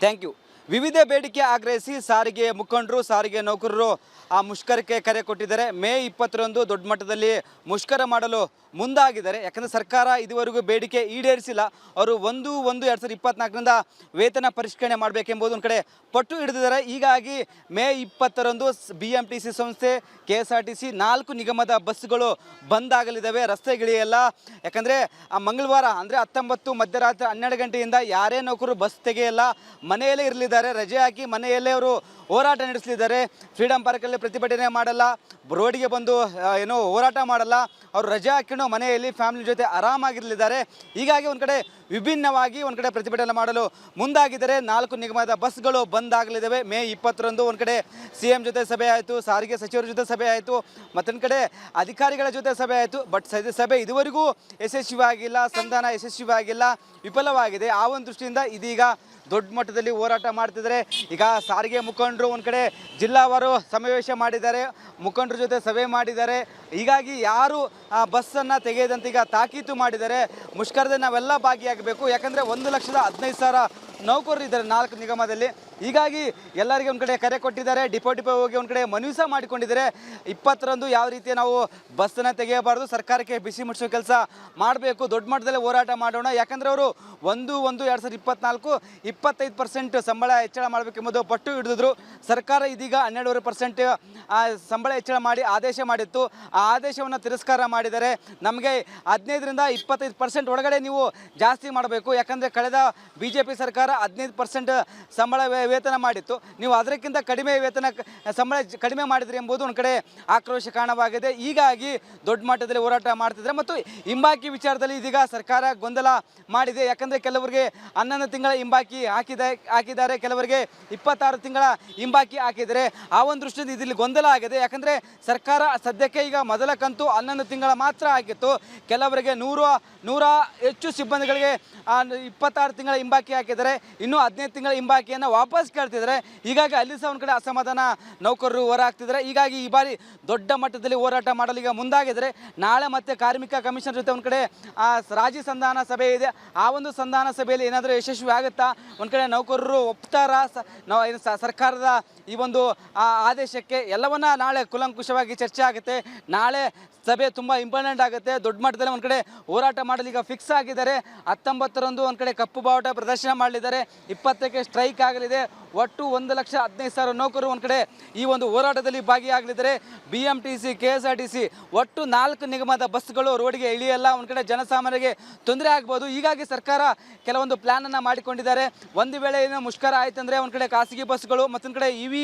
Thank you. ವಿವಿಧ ಬೇಡಿಕೆ ಆಗ್ರಹಿಸಿ ಸಾರಿಗೆ ಮುಖಂಡರು, ಸಾರಿಗೆ ನೌಕರರು ಮುಷ್ಕರಕ್ಕೆ ಕರೆ ಕೊಟ್ಟಿದ್ದಾರೆ. ಮೇ 20ರಂದು ದೊಡ್ಡ ಮಟ್ಟದಲ್ಲಿ ಮುಷ್ಕರ ಮಾಡಲು ಮುಂದಾಗಿದ್ದಾರೆ. ಯಾಕಂದರೆ ಸರ್ಕಾರ ಇದುವರೆಗೂ ಬೇಡಿಕೆ ಈಡೇರಿಸಿಲ್ಲ. ಅವರು 1/1/2024ರಿಂದ ವೇತನ ಪರಿಷ್ಕರಣೆ ಮಾಡಬೇಕೆಂಬುದು ಒಂದು ಕಡೆ ಪಟ್ಟು ಹಿಡಿದಿದ್ದಾರೆ. ಹೀಗಾಗಿ ಮೇ 20ರಂದು BMTC ಸಂಸ್ಥೆ, KSRTC 4 ನಿಗಮದ ಬಸ್ಸುಗಳು ಬಂದ್ ಆಗಲಿದ್ದಾವೆ, ರಸ್ತೆಗಿಳಿಯಲ್ಲ. ಯಾಕಂದರೆ ಮಂಗಳವಾರ ಅಂದರೆ 19 ಮಧ್ಯರಾತ್ರಿ 12 ಗಂಟೆಯಿಂದ ಯಾರೇ ನೌಕರರು ಬಸ್ ತೆಗೆಯಲ್ಲ, ಮನೆಯಲ್ಲೇ ಇರಲಿದ್ದಾರೆ. ರಜೆ ಹಾಕಿ ಮನೆಯಲ್ಲೇ ಅವರು ಹೋರಾಟ ನಡೆಸಲಿದ್ದಾರೆ. ಫ್ರೀಡಂ ಪಾರ್ಕಲ್ಲಿ ಪ್ರತಿಭಟನೆ ಮಾಡಲ್ಲ, ರೋಡಿಗೆ ಬಂದು ಹೋರಾಟ ಮಾಡಲ್ಲ. ಅವರು ರಜೆ ಹಾಕಿಕೊಂಡು ಮನೆಯಲ್ಲಿ ಫ್ಯಾಮಿಲಿ ಜೊತೆ ಆರಾಮಾಗಿರಲಿದ್ದಾರೆ. ಹೀಗಾಗಿ ಒಂದು ಕಡೆ ವಿಭಿನ್ನವಾಗಿ ಒಂದು ಕಡೆ ಪ್ರತಿಭಟನೆ ಮಾಡಲು ಮುಂದಾಗಿದ್ದಾರೆ. 4 ನಿಗಮದ ಬಸ್ಗಳು ಬಂದ್ ಆಗಲಿದ್ದಾವೆ. ಮೇ 20ರಂದು ಒಂದು ಕಡೆ CM ಜೊತೆ ಸಭೆ ಆಯಿತು, ಸಾರಿಗೆ ಸಚಿವರ ಜೊತೆ ಸಭೆ ಆಯಿತು, ಮತ್ತೊಂದು ಕಡೆ ಅಧಿಕಾರಿಗಳ ಜೊತೆ ಸಭೆ ಆಯಿತು. ಬಟ್ ಸಭೆ ಇದುವರೆಗೂ ಯಶಸ್ವಿಯಾಗಿಲ್ಲ, ಸಂಧಾನ ಯಶಸ್ವಿಯಾಗಿಲ್ಲ, ವಿಫಲವಾಗಿದೆ. ಆ ಒಂದು ದೃಷ್ಟಿಯಿಂದ ಇದೀಗ ದೊಡ್ಡ ಮಟ್ಟದಲ್ಲಿ ಹೋರಾಟ ಮಾಡ್ತಿದ್ದಾರೆ. ಈಗ ಸಾರಿಗೆ ಮುಖಂಡರು ಒಂದು ಕಡೆ ಜಿಲ್ಲಾವಾರು ಸಮಾವೇಶ ಮಾಡಿದ್ದಾರೆ, ಮುಖಂಡರ ಜೊತೆ ಸಭೆ ಮಾಡಿದ್ದಾರೆ. ಹೀಗಾಗಿ ಯಾರು ಬಸ್ಸನ್ನು ತೆಗೆಯದಂತೆ ಈಗ ತಾಕೀತು ಮಾಡಿದ್ದಾರೆ. ಮುಷ್ಕರದಲ್ಲಿ ನಾವೆಲ್ಲ ಭಾಗಿಯಾಗಬೇಕು. ಯಾಕಂದರೆ 1,15,000 ನೌಕರರು ಇದ್ದಾರೆ 4 ನಿಗಮದಲ್ಲಿ. ಹೀಗಾಗಿ ಎಲ್ಲರಿಗೆ ಒಂದು ಕಡೆ ಕರೆ ಕೊಟ್ಟಿದ್ದಾರೆ. ಡಿಪೋ ಹೋಗಿ ಒಂದು ಕಡೆ ಮನವಿ ಸಹ ಮಾಡಿಕೊಂಡಿದ್ದಾರೆ. 20ರಂದು ಯಾವ ರೀತಿ ನಾವು ಬಸ್ಸನ್ನು ತೆಗೆಯಬಾರ್ದು, ಸರ್ಕಾರಕ್ಕೆ ಬಿಸಿ ಮುಟ್ಟಿಸೋ ಕೆಲಸ ಮಾಡಬೇಕು, ದೊಡ್ಡ ಮಟ್ಟದಲ್ಲಿ ಹೋರಾಟ ಮಾಡೋಣ. ಯಾಕಂದರೆ ಅವರು 1/1/2024 25% ಸಂಬಳ ಹೆಚ್ಚಳ ಮಾಡಬೇಕೆಂಬುದು ಪಟ್ಟು ಹಿಡಿದಿದ್ರು. ಸರ್ಕಾರ ಇದೀಗ 12.5% ಸಂಬಳ ಹೆಚ್ಚಳ ಮಾಡಿ ಆದೇಶ ಮಾಡಿತ್ತು. ಆ ಆದೇಶವನ್ನು ತಿರಸ್ಕಾರ ಮಾಡಿದ್ದಾರೆ. ನಮಗೆ 15ರಿಂದ 25% ಒಳಗಡೆ ನೀವು ಜಾಸ್ತಿ ಮಾಡಬೇಕು. ಯಾಕಂದರೆ ಕಳೆದ BJP ಸರ್ಕಾರ 15% ಸಂಬಳ ವೇತನ ಮಾಡಿತ್ತು, ನೀವು ಅದಕ್ಕಿಂತ ಕಡಿಮೆ ಸಂಬಳ ಕಡಿಮೆ ಮಾಡಿದ್ರಿ ಎಂಬುದು ಒಂದು ಕಡೆ ಆಕ್ರೋಶ ಕಾರಣವಾಗಿದೆ. ಹೀಗಾಗಿ ದೊಡ್ಡ ಮಟ್ಟದಲ್ಲಿ ಹೋರಾಟ ಮಾಡ್ತಿದ್ದಾರೆ. ಮತ್ತು ಹಿಂಬಾಕಿ ವಿಚಾರದಲ್ಲಿ ಇದೀಗ ಸರ್ಕಾರ ಗೊಂದಲ ಮಾಡಿದೆ. ಯಾಕಂದರೆ ಕೆಲವರಿಗೆ 11 ತಿಂಗಳ ಹಿಂಬಾಕಿ ಹಾಕಿದ್ದಾರೆ, ಕೆಲವರಿಗೆ 26 ತಿಂಗಳ ಹಿಂಬಾಕಿ ಹಾಕಿದ್ದಾರೆ. ಆ ಒಂದು ದೃಷ್ಟಿಯಿಂದ ಇದರಲ್ಲಿ ಗೊಂದಲ ಆಗಿದೆ. ಯಾಕಂದರೆ ಸರ್ಕಾರ ಸದ್ಯಕ್ಕೆ ಈಗ ಮೊದಲ ಕಂತು 11 ತಿಂಗಳ ಮಾತ್ರ ಹಾಕಿತ್ತು. ಕೆಲವರಿಗೆ 100 ಹೆಚ್ಚು ಸಿಬ್ಬಂದಿಗಳಿಗೆ 26 ತಿಂಗಳ ಹಿಂಬಾಕಿ ಹಾಕಿದ್ದಾರೆ. ಇನ್ನೂ 15 ತಿಂಗಳ ಹಿಂಬಾಕಿಯನ್ನು ವಾಪಸ್ ಕೇಳ್ತಿದ್ದಾರೆ. ಹೀಗಾಗಿ ಅಲ್ಲಿ ಸಹ ಒಂದು ಕಡೆ ಅಸಮಾಧಾನ ನೌಕರರು ಹೊರಹಾಕ್ತಿದ್ದಾರೆ. ಹೀಗಾಗಿ ಈ ಬಾರಿ ದೊಡ್ಡ ಮಟ್ಟದಲ್ಲಿ ಹೋರಾಟ ಮಾಡಲು ಈಗ ಮುಂದಾಗಿದ್ದಾರೆ. ನಾಳೆ ಮತ್ತೆ ಕಾರ್ಮಿಕ ಕಮಿಷನರ್ ಜೊತೆ ಒಂದು ಕಡೆ ರಾಜಿ ಸಂಧಾನ ಸಭೆ ಇದೆ. ಆ ಒಂದು ಸಂಧಾನ ಸಭೆಯಲ್ಲಿ ಏನಾದರೂ ಯಶಸ್ವಿ ಆಗುತ್ತಾ, ಒಂದು ಕಡೆ ನೌಕರರು ಒಪ್ತಾರಾ ಸರ್ಕಾರದ ಈ ಒಂದು ಆದೇಶಕ್ಕೆ, ಎಲ್ಲವನ್ನ ನಾಳೆ ಕೂಲಂಕುಷವಾಗಿ ಚರ್ಚೆ ಆಗುತ್ತೆ. ನಾಳೆ ಸಭೆ ತುಂಬ ಇಂಪಾರ್ಟೆಂಟ್ ಆಗುತ್ತೆ. ದೊಡ್ಡ ಮಟ್ಟದಲ್ಲಿ ಒಂದು ಕಡೆ ಹೋರಾಟ ಮಾಡಲು ಈಗ ಫಿಕ್ಸ್ ಆಗಿದ್ದಾರೆ. 19ರಂದು ಒಂದು ಕಡೆ ಕಪ್ಪು ಬಾವುಟ ಪ್ರದರ್ಶನ ಮಾಡಲಿದ್ದಾರೆ, 20ಕ್ಕೆ ಸ್ಟ್ರೈಕ್ ಆಗಲಿದೆ. ಒಟ್ಟು 1,15,000 ನೌಕರರು ಒಂದು ಕಡೆ ಈ ಒಂದು ಹೋರಾಟದಲ್ಲಿ ಭಾಗಿಯಾಗಲಿದ್ದಾರೆ. BMTC, KSRTC ಒಟ್ಟು 4 ನಿಗಮದ ಬಸ್ಗಳು ರೋಡಿಗೆ ಇಳಿಯಲ್ಲ. ಒಂದು ಕಡೆ ಜನಸಾಮಾನ್ಯರಿಗೆ ತೊಂದರೆ ಆಗ್ಬೋದು. ಹೀಗಾಗಿ ಸರ್ಕಾರ ಕೆಲವೊಂದು ಪ್ಲ್ಯಾನನ್ನು ಮಾಡಿಕೊಂಡಿದ್ದಾರೆ. ಒಂದು ವೇಳೆ ಏನೋ ಮುಷ್ಕರ ಆಯ್ತಂದರೆ ಒಂದು ಕಡೆ ಖಾಸಗಿ ಬಸ್ಗಳು, ಮತ್ತೊಂದು ಕಡೆ EV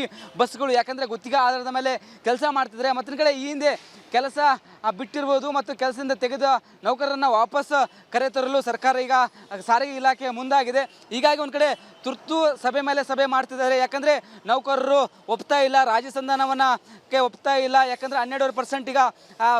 ಬಸ್ಗಳು, ಯಾಕಂದರೆ ಗುತ್ತಿಗೆ ಆಧಾರದ ಮೇಲೆ ಕೆಲಸ ಮಾಡ್ತಿದ್ದಾರೆ. ಮತ್ತೊಂದು ಕಡೆ ಈ ಹಿಂದೆ ಕೆಲಸ ಬಿಟ್ಟಿರ್ಬೋದು ಮತ್ತು ಕೆಲಸದಿಂದ ತೆಗೆದ ನೌಕರರನ್ನು ವಾಪಸ್ ಕರೆತರಲು ಸರ್ಕಾರ ಈಗ ಸಾರಿಗೆ ಇಲಾಖೆ ಮುಂದಾಗಿದೆ. ಹೀಗಾಗಿ ಒಂದು ಕಡೆ ತುರ್ತು ಸಭೆ ಮೇಲೆ ಸಭೆ ಮಾಡ್ತಿದ್ದಾರೆ. ಯಾಕಂದರೆ ನೌಕರರು ಒಪ್ತಾ ಇಲ್ಲ, ರಾಜ್ಯ ಸಂಧಾನವನ್ನು ಒಪ್ತಾ ಇಲ್ಲ. ಯಾಕಂದರೆ 12% ಈಗ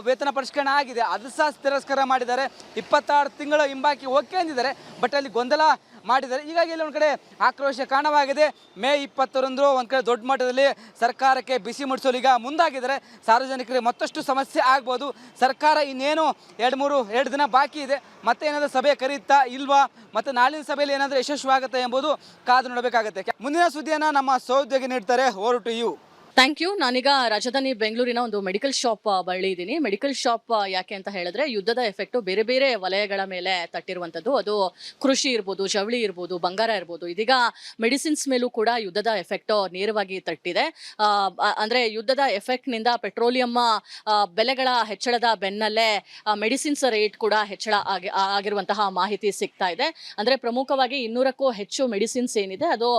ವೇತನ ಪರಿಷ್ಕರಣೆ ಆಗಿದೆ, ಅದು ಸಹ ತಿರಸ್ಕಾರ ಮಾಡಿದ್ದಾರೆ. 26 ತಿಂಗಳ ಹಿಂಬಾಕಿ ಓಕೆ ಅಂದಿದ್ದಾರೆ, ಬಟ್ ಅಲ್ಲಿ ಗೊಂದಲ ಮಾಡಿದ್ದಾರೆ. ಹೀಗಾಗಿ ಇಲ್ಲಿ ಒಂದು ಕಡೆ ಆಕ್ರೋಶ ಕಾರಣವಾಗಿದೆ. ಮೇ 20ರಂದು ಒಂದು ಕಡೆ ದೊಡ್ಡ ಮಟ್ಟದಲ್ಲಿ ಸರ್ಕಾರಕ್ಕೆ ಬಿಸಿ ಮುಟ್ಟಿಸಲು ಈಗ ಮುಂದಾಗಿದ್ದಾರೆ. ಸಾರ್ವಜನಿಕರಿಗೆ ಮತ್ತಷ್ಟು ಸಮಸ್ಯೆ ಆಗ್ಬೋದು. ಸರ್ಕಾರ ಇನ್ನೇನು 2 ದಿನ ಬಾಕಿ ಇದೆ. ಮತ್ತೆ ಏನಾದರೂ ಸಭೆ ಕರೀತಾ ಇಲ್ವಾ, ಮತ್ತು ನಾಳಿನ ಸಭೆಯಲ್ಲಿ ಏನಾದರೂ ಯಶಸ್ವಿ ಆಗುತ್ತೆ ಎಂಬುದು ಕಾದು ನೋಡಬೇಕಾಗುತ್ತೆ. ಮುಂದಿನ ಸುದ್ದಿಯನ್ನು ನಮ್ಮ ಸಹೋದ್ಯೋಗಿ ನೀಡ್ತಾರೆ. Over to you. Thank you. ನಾನೀಗ ರಾಜಧಾನಿ ಬೆಂಗಳೂರಿನ ಒಂದು ಮೆಡಿಕಲ್ ಶಾಪ್ ಬಳಿ ಇದ್ದೀನಿ. ಮೆಡಿಕಲ್ ಶಾಪ್ ಯಾಕೆ ಅಂತ ಹೇಳಿದ್ರೆ, ಯುದ್ಧದ ಎಫೆಕ್ಟು ಬೇರೆ ಬೇರೆ ವಲಯಗಳ ಮೇಲೆ ತಟ್ಟಿರುವಂಥದ್ದು. ಅದು ಕೃಷಿ ಇರ್ಬೋದು, ಜವಳಿ ಇರ್ಬೋದು, ಬಂಗಾರ ಇರ್ಬೋದು. ಇದೀಗ ಮೆಡಿಸಿನ್ಸ್ ಮೇಲೂ ಕೂಡ ಯುದ್ಧದ ಎಫೆಕ್ಟ್ ನೇರವಾಗಿ ತಟ್ಟಿದೆ. ಅಂದ್ರೆ ಯುದ್ಧದ ಎಫೆಕ್ಟ್ನಿಂದ ಪೆಟ್ರೋಲಿಯಂ ಬೆಲೆಗಳ ಹೆಚ್ಚಳದ ಬೆನ್ನಲ್ಲೇ ಮೆಡಿಸಿನ್ಸ್ ರೇಟ್ ಕೂಡ ಹೆಚ್ಚಳ ಆಗಿರುವಂತಹ ಮಾಹಿತಿ ಸಿಗ್ತಾ ಇದೆ. ಅಂದ್ರೆ ಪ್ರಮುಖವಾಗಿ 200ಕ್ಕೂ ಹೆಚ್ಚು ಮೆಡಿಸಿನ್ಸ್ ಏನಿದೆ ಅದು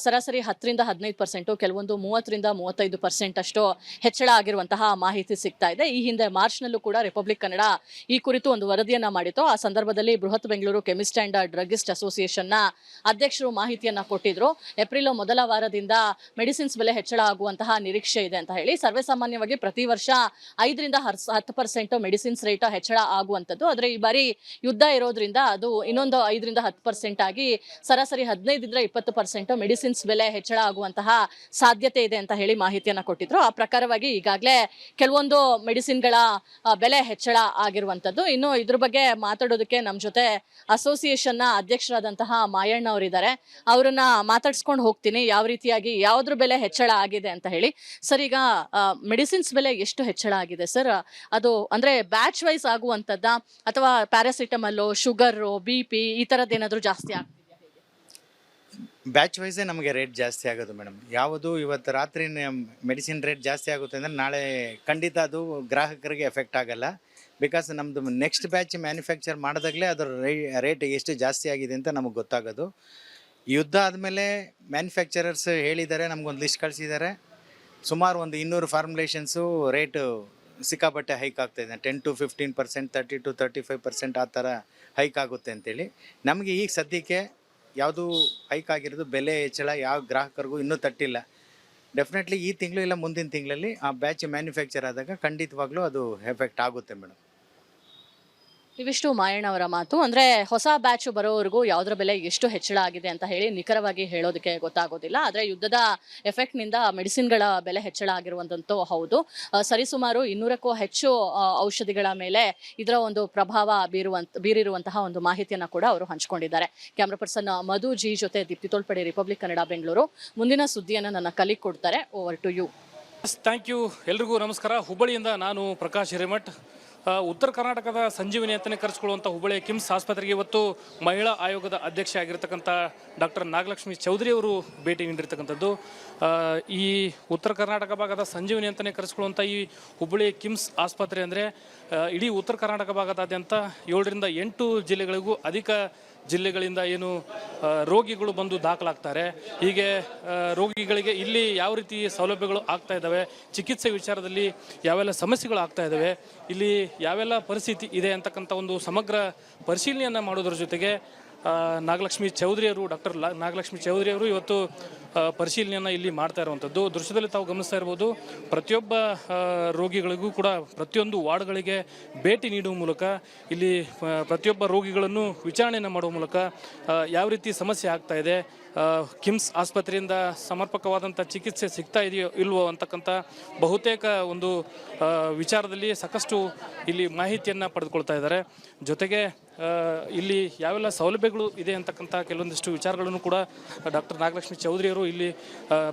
ಸರಾಸರಿ 10ರಿಂದ 15%, ಕೆಲವೊಂದು 30ರಿಂದ 35% ಅಷ್ಟು ಹೆಚ್ಚಳ ಆಗಿರುವಂತಹ ಮಾಹಿತಿ ಸಿಗ್ತಾ ಇದೆ. ಈ ಹಿಂದೆ ಮಾರ್ಚ್ನಲ್ಲೂ ಕೂಡ ರಿಪಬ್ಲಿಕ್ ಕನ್ನಡ ಈ ಕುರಿತು ಒಂದು ವರದಿಯನ್ನ ಮಾಡಿತ್ತು. ಆ ಸಂದರ್ಭದಲ್ಲಿ ಬೃಹತ್ Bengaluru chemist and druggist association ನ ಅಧ್ಯಕ್ಷರು ಮಾಹಿತಿಯನ್ನ ಕೊಟ್ಟಿದ್ರು. ಏಪ್ರಿಲ್ ಮೊದಲ ವಾರದಿಂದ ಮೆಡಿಸಿನ್ಸ್ ಬೆಲೆ ಹೆಚ್ಚಳ ಆಗುವಂತಹ ನಿರೀಕ್ಷೆ ಇದೆ ಅಂತ ಹೇಳಿ. ಸರ್ವೇಸಾಮಾನ್ಯವಾಗಿ ಪ್ರತಿ ವರ್ಷ 5ರಿಂದ 10% ಮೆಡಿಸಿನ್ಸ್ ರೇಟ್ ಹೆಚ್ಚಳ ಆಗುವಂಥದ್ದು. ಆದರೆ ಈ ಬಾರಿ ಯುದ್ಧ ಇರೋದ್ರಿಂದ ಅದು ಇನ್ನೊಂದು 5ರಿಂದ 10% ಆಗಿ ಸರಾಸರಿ 15ರಿಂದ 20% ಮೆಡಿಸಿನ್ಸ್ ಬೆಲೆ ಹೆಚ್ಚಳ ಆಗುವಂತಹ ಸಾಧ್ಯತೆ ಇದೆ ಅಂತ ಹೇಳಿ ಮಾಹಿತಿಯನ್ನ ಕೊಟ್ಟಿದ್ರು. ಆ ಪ್ರಕಾರವಾಗಿ ಈಗಾಗಲೇ ಕೆಲವೊಂದು ಮೆಡಿಸಿನ್ಗಳ ಬೆಲೆ ಹೆಚ್ಚಳ ಆಗಿರುವಂತದ್ದು. ಇನ್ನು ಇದ್ರ ಬಗ್ಗೆ ಮಾತಾಡೋದಕ್ಕೆ ನಮ್ಮ ಜೊತೆ ಅಸೋಸಿಯೇಷನ್ನ ಅಧ್ಯಕ್ಷರಾದಂತಹ ಮಾಯಣ್ಣ ಅವರಿದ್ದಾರೆ. ಅವರನ್ನ ಮಾತಾಡ್ಸ್ಕೊಂಡು ಹೋಗ್ತೀನಿ ಯಾವ ರೀತಿಯಾಗಿ ಯಾವ್ದ್ರ ಬೆಲೆ ಹೆಚ್ಚಳ ಆಗಿದೆ ಅಂತ ಹೇಳಿ. ಸರ್, ಈಗ ಮೆಡಿಸಿನ್ಸ್ ಬೆಲೆ ಎಷ್ಟು ಹೆಚ್ಚಳ ಆಗಿದೆ ಸರ್? ಅದು ಅಂದ್ರೆ ಬ್ಯಾಚ್ ವೈಸ್ ಆಗುವಂತದ್ದ ಅಥವಾ ಪ್ಯಾರಾಸಿಟಮಲ್, ಶುಗರ್, BP ಈ ತರದ್ ಏನಾದ್ರು ಜಾಸ್ತಿ ಆಗ್ತಿದೆಯಾ? ಬ್ಯಾಚ್ ವೈಸೇ ನಮಗೆ ರೇಟ್ ಜಾಸ್ತಿ ಆಗೋದು ಮೇಡಮ್. ಯಾವುದು ಇವತ್ತು ರಾತ್ರಿ ಮೆಡಿಸಿನ್ ರೇಟ್ ಜಾಸ್ತಿ ಆಗುತ್ತೆ ಅಂದರೆ ನಾಳೆ ಖಂಡಿತ ಅದು ಗ್ರಾಹಕರಿಗೆ ಎಫೆಕ್ಟ್ ಆಗಲ್ಲ. ಬಿಕಾಸ್ ನಮ್ಮದು ನೆಕ್ಸ್ಟ್ ಬ್ಯಾಚ್ ಮ್ಯಾನುಫ್ಯಾಕ್ಚರ್ ಮಾಡಿದಾಗಲೇ ಅದರ ರೇಟ್ ಎಷ್ಟು ಜಾಸ್ತಿ ಆಗಿದೆ ಅಂತ ನಮಗೆ ಗೊತ್ತಾಗೋದು. ಯುದ್ಧ ಆದಮೇಲೆ ಮ್ಯಾನುಫ್ಯಾಕ್ಚರರ್ಸ್ ಹೇಳಿದ್ದಾರೆ, ನಮಗೊಂದು ಲಿಸ್ಟ್ ಕಳಿಸಿದ್ದಾರೆ. ಸುಮಾರು ಒಂದು 200 ಫಾರ್ಮುಲೇಷನ್ಸು ರೇಟು ಸಿಕ್ಕಾಪಟ್ಟೆ ಹೈಕ್ ಆಗ್ತಾಯಿದೆ. 10 to 15%, 30 to 35% ಆ ಥರ ಹೈಕ್ ಆಗುತ್ತೆ ಅಂತೇಳಿ. ನಮಗೆ ಈಗ ಸದ್ಯಕ್ಕೆ ಯಾವುದು ಹೈಕ್ ಆಗಿರೋದು ಬೆಲೆ ಹೆಚ್ಚಳ ಯಾವ ಗ್ರಾಹಕರಿಗೂ ಇನ್ನೂ ತಟ್ಟಿಲ್ಲ. ಡೆಫಿನೆಟ್ಲಿ ಈ ತಿಂಗಳು ಇಲ್ಲ ಮುಂದಿನ ತಿಂಗಳಲ್ಲಿ ಆ ಬ್ಯಾಚ್ ಮ್ಯಾನುಫ್ಯಾಕ್ಚರ್ ಆದಾಗ ಖಂಡಿತವಾಗ್ಲೂ ಅದು ಎಫೆಕ್ಟ್ ಆಗುತ್ತೆ ಮೇಡಮ್. ಇವಿಷ್ಟು ಮಾಯಣ್ಣ ಅವರ ಮಾತು. ಅಂದ್ರೆ ಹೊಸ ಬ್ಯಾಚ್ ಬರೋವರೆಗೂ ಯಾವ್ದ್ರ ಬೆಲೆ ಎಷ್ಟು ಹೆಚ್ಚಳ ಆಗಿದೆ ಅಂತ ಹೇಳಿ ನಿಖರವಾಗಿ ಹೇಳೋದಕ್ಕೆ ಗೊತ್ತಾಗೋದಿಲ್ಲ. ಆದ್ರೆ ಯುದ್ಧದ ಎಫೆಕ್ಟ್ ನಿಂದ ಮೆಡಿಸಿನ್ಗಳ ಬೆಲೆ ಹೆಚ್ಚಳ ಆಗಿರುವಂತಂತೂ ಹೌದು. ಸರಿಸುಮಾರು 200ಕ್ಕೂ ಹೆಚ್ಚು ಔಷಧಿಗಳ ಮೇಲೆ ಇದರ ಒಂದು ಪ್ರಭಾವ ಬೀರಿರುವಂತಹ ಒಂದು ಮಾಹಿತಿಯನ್ನ ಕೂಡ ಅವರು ಹಂಚಿಕೊಂಡಿದ್ದಾರೆ. ಕ್ಯಾಮ್ರಾ ಪರ್ಸನ್ ಮಧು ಜಿ ಜೊತೆ ದೀಪ್ತಿ ತೋಳ್ಪಡೆ, ರಿಪಬ್ಲಿಕ್ ಕನ್ನಡ, ಬೆಂಗಳೂರು. ಮುಂದಿನ ಸುದ್ದಿಯನ್ನು ನನ್ನ ಕಲಿಗೆ ಕೊಡ್ತಾರೆ. Over to you. Thank you. ಎಲ್ರಿಗೂ ನಮಸ್ಕಾರ. ಹುಬ್ಬಳ್ಳಿಯಿಂದ ನಾನು ಪ್ರಕಾಶ್ ಹಿರೇಮಠ್. ಉತ್ತರ ಕರ್ನಾಟಕದ ಸಂಜೀವಿನಿ ಅಂತಲೇ ಕರೆಸ್ಕೊಳ್ಳುವಂಥ ಹುಬ್ಬಳ್ಳಿಯ ಕಿಮ್ಸ್ ಆಸ್ಪತ್ರೆಗೆ ಇವತ್ತು ಮಹಿಳಾ ಆಯೋಗದ ಅಧ್ಯಕ್ಷೆ ಆಗಿರ್ತಕ್ಕಂಥ ಡಾಕ್ಟರ್ ನಾಗಲಕ್ಷ್ಮಿ ಚೌಧರಿ ಅವರು ಭೇಟಿ ನೀಡಿರ್ತಕ್ಕಂಥದ್ದು. ಈ ಉತ್ತರ ಕರ್ನಾಟಕ ಭಾಗದ ಸಂಜೀವಿನಿ ಅಂತಲೇ ಕರೆಸ್ಕೊಳ್ಳುವಂಥ ಈ ಹುಬ್ಬಳ್ಳಿ ಕಿಮ್ಸ್ ಆಸ್ಪತ್ರೆ ಅಂದರೆ ಇಡೀ ಉತ್ತರ ಕರ್ನಾಟಕ ಭಾಗದಾದ್ಯಂತ 7 ರಿಂದ 8 ಜಿಲ್ಲೆಗಳಿಗೂ ಅಧಿಕ ಜಿಲ್ಲೆಗಳಿಂದ ಏನು ರೋಗಿಗಳು ಬಂದು ದಾಖಲಾಗ್ತಾರೆ. ಹೀಗೆ ರೋಗಿಗಳಿಗೆ ಇಲ್ಲಿ ಯಾವ ರೀತಿ ಸೌಲಭ್ಯಗಳು ಆಗ್ತಾ ಇದ್ದಾವೆ, ಚಿಕಿತ್ಸೆ ವಿಚಾರದಲ್ಲಿ ಯಾವೆಲ್ಲ ಸಮಸ್ಯೆಗಳು ಆಗ್ತಾ ಇದ್ದಾವೆ, ಇಲ್ಲಿ ಯಾವೆಲ್ಲ ಪರಿಸ್ಥಿತಿ ಇದೆ ಅಂತಕ್ಕಂಥ ಒಂದು ಸಮಗ್ರ ಪರಿಶೀಲನೆಯನ್ನು ಮಾಡೋದ್ರ ಜೊತೆಗೆ ನಾಗಲಕ್ಷ್ಮಿ ಚೌಧರಿಯವರು ಡಾಕ್ಟರ್ ನಾಗಲಕ್ಷ್ಮಿ ಚೌಧರಿಯವರು ಇವತ್ತು ಪರಿಶೀಲನೆಯನ್ನು ಇಲ್ಲಿ ಮಾಡ್ತಾ ಇರುವಂಥದ್ದು. ದೃಶ್ಯದಲ್ಲಿ ತಾವು ಗಮನಿಸ್ತಾ ಇರ್ಬೋದು. ಪ್ರತಿಯೊಬ್ಬ ರೋಗಿಗಳಿಗೂ ಕೂಡ ಪ್ರತಿಯೊಂದು ವಾರ್ಡ್ಗಳಿಗೆ ಭೇಟಿ ನೀಡುವ ಮೂಲಕ ಇಲ್ಲಿ ಪ್ರತಿಯೊಬ್ಬ ರೋಗಿಗಳನ್ನು ವಿಚಾರಣೆಯನ್ನು ಮಾಡುವ ಮೂಲಕ ಯಾವ ರೀತಿ ಸಮಸ್ಯೆ ಆಗ್ತಾ ಇದೆ, ಕಿಮ್ಸ್ ಆಸ್ಪತ್ರೆಯಿಂದ ಸಮರ್ಪಕವಾದಂಥ ಚಿಕಿತ್ಸೆ ಸಿಗ್ತಾ ಇದೆಯೋ ಇಲ್ವೋ ಅಂತಕ್ಕಂಥ ಬಹುತೇಕ ಒಂದು ವಿಚಾರದಲ್ಲಿ ಸಾಕಷ್ಟು ಇಲ್ಲಿ ಮಾಹಿತಿಯನ್ನು ಪಡೆದುಕೊಳ್ತಾ ಇದ್ದಾರೆ. ಜೊತೆಗೆ ಇಲ್ಲಿ ಯಾವೆಲ್ಲ ಸೌಲಭ್ಯಗಳು ಇದೆ ಅಂತಕ್ಕಂಥ ಕೆಲವೊಂದಿಷ್ಟು ವಿಚಾರಗಳನ್ನು ಕೂಡ ಡಾಕ್ಟರ್ ನಾಗಲಕ್ಷ್ಮಿ ಚೌಧರಿಯವರು ಇಲ್ಲಿ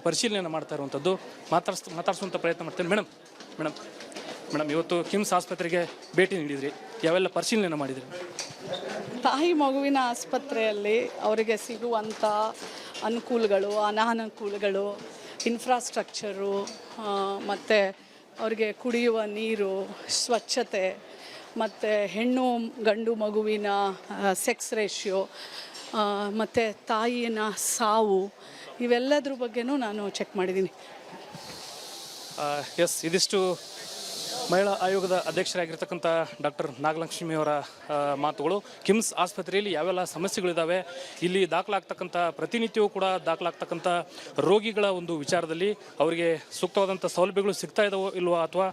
ಪರಿಶೀಲನೆಯನ್ನು ಮಾಡ್ತಾ ಇರುವಂಥದ್ದು. ಮಾತಾಡಿಸುವಂಥ ಪ್ರಯತ್ನ ಮಾಡ್ತೇನೆ. ಮೇಡಮ್ ಇವತ್ತು ಕಿಮ್ಸ್ ಆಸ್ಪತ್ರೆಗೆ ಭೇಟಿ ನೀಡಿದ್ರಿ, ಯಾವೆಲ್ಲ ಪರಿಶೀಲನೆ ಮಾಡಿದ್ರಿ? ತಾಯಿ ಮಗುವಿನ ಆಸ್ಪತ್ರೆಯಲ್ಲಿ ಅವರಿಗೆ ಸಿಗುವಂಥ ಅನುಕೂಲಗಳು, ಅನಾನುಕೂಲಗಳು, ಇನ್ಫ್ರಾಸ್ಟ್ರಕ್ಚರು, ಮತ್ತು ಅವರಿಗೆ ಕುಡಿಯುವ ನೀರು, ಸ್ವಚ್ಛತೆ, ಮತ್ತು ಹೆಣ್ಣು ಗಂಡು ಮಗುವಿನ ಸೆಕ್ಸ್ ರೇಷಿಯೋ, ಮತ್ತು ತಾಯಿಯ ಸಾವು, ಇವೆಲ್ಲದ್ರ ಬಗ್ಗೆನೂ ನಾನು ಚೆಕ್ ಮಾಡಿದ್ದೀನಿ. ಎಸ್, ಇದಿಷ್ಟು ಮಹಿಳಾ ಆಯೋಗದ ಅಧ್ಯಕ್ಷರಾಗಿರ್ತಕ್ಕಂಥ ಡಾಕ್ಟರ್ ನಾಗಲಕ್ಷ್ಮಿಯವರ ಮಾತುಗಳು. ಕಿಮ್ಸ್ ಆಸ್ಪತ್ರೆಯಲ್ಲಿ ಯಾವೆಲ್ಲ ಸಮಸ್ಯೆಗಳಿದ್ದಾವೆ, ಇಲ್ಲಿ ದಾಖಲಾಗ್ತಕ್ಕಂಥ ಪ್ರತಿನಿತ್ಯವೂ ಕೂಡ ದಾಖಲಾಗ್ತಕ್ಕಂಥ ರೋಗಿಗಳ ಒಂದು ವಿಚಾರದಲ್ಲಿ ಅವರಿಗೆ ಸೂಕ್ತವಾದಂಥ ಸೌಲಭ್ಯಗಳು ಸಿಗ್ತಾ ಇದ್ದಾವೋ ಇಲ್ವೋ, ಅಥವಾ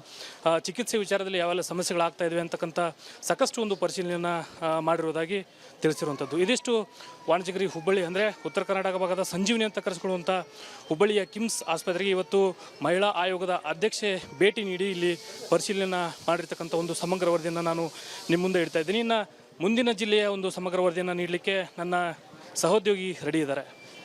ಚಿಕಿತ್ಸೆ ವಿಚಾರದಲ್ಲಿ ಯಾವೆಲ್ಲ ಸಮಸ್ಯೆಗಳಾಗ್ತಾ ಇದ್ದಾವೆ ಅಂತಕ್ಕಂಥ ಸಾಕಷ್ಟು ಒಂದು ಪರಿಶೀಲನೆಯನ್ನು ಮಾಡಿರುವುದಾಗಿ ತಿಳಿಸಿರುವಂಥದ್ದು. ಇದಿಷ್ಟು ವಾಣಿಜ್ಯಗಿರಿ ಹುಬ್ಬಳ್ಳಿ ಅಂದರೆ ಉತ್ತರ ಕರ್ನಾಟಕ ಭಾಗದ ಸಂಜೀವಿನಿ ಅಂತ ಕರೆಸ್ಕೊಳ್ಳುವಂಥ ಹುಬ್ಬಳ್ಳಿಯ ಕಿಮ್ಸ್ ಆಸ್ಪತ್ರೆಗೆ ಇವತ್ತು ಮಹಿಳಾ ಆಯೋಗದ ಅಧ್ಯಕ್ಷೆ ಭೇಟಿ ನೀಡಿ ಇಲ್ಲಿ ಪರಿಶೀಲನೆ ಮಾಡಿರ್ತಕ್ಕಂಥ ಒಂದು ಸಮಗ್ರ ವರದಿಯನ್ನು ನಾನು ನಿಮ್ಮ ಮುಂದೆ ಇಡ್ತಾ ಇದ್ದೀನಿ. ಇನ್ನು ಮುಂದಿನ ಜಿಲ್ಲೆಯ ಒಂದು ಸಮಗ್ರ ವರದಿಯನ್ನು ನೀಡಲಿಕ್ಕೆ ನನ್ನ ಸಹೋದ್ಯೋಗಿ ರೆಡಿ ಇದ್ದಾರೆ.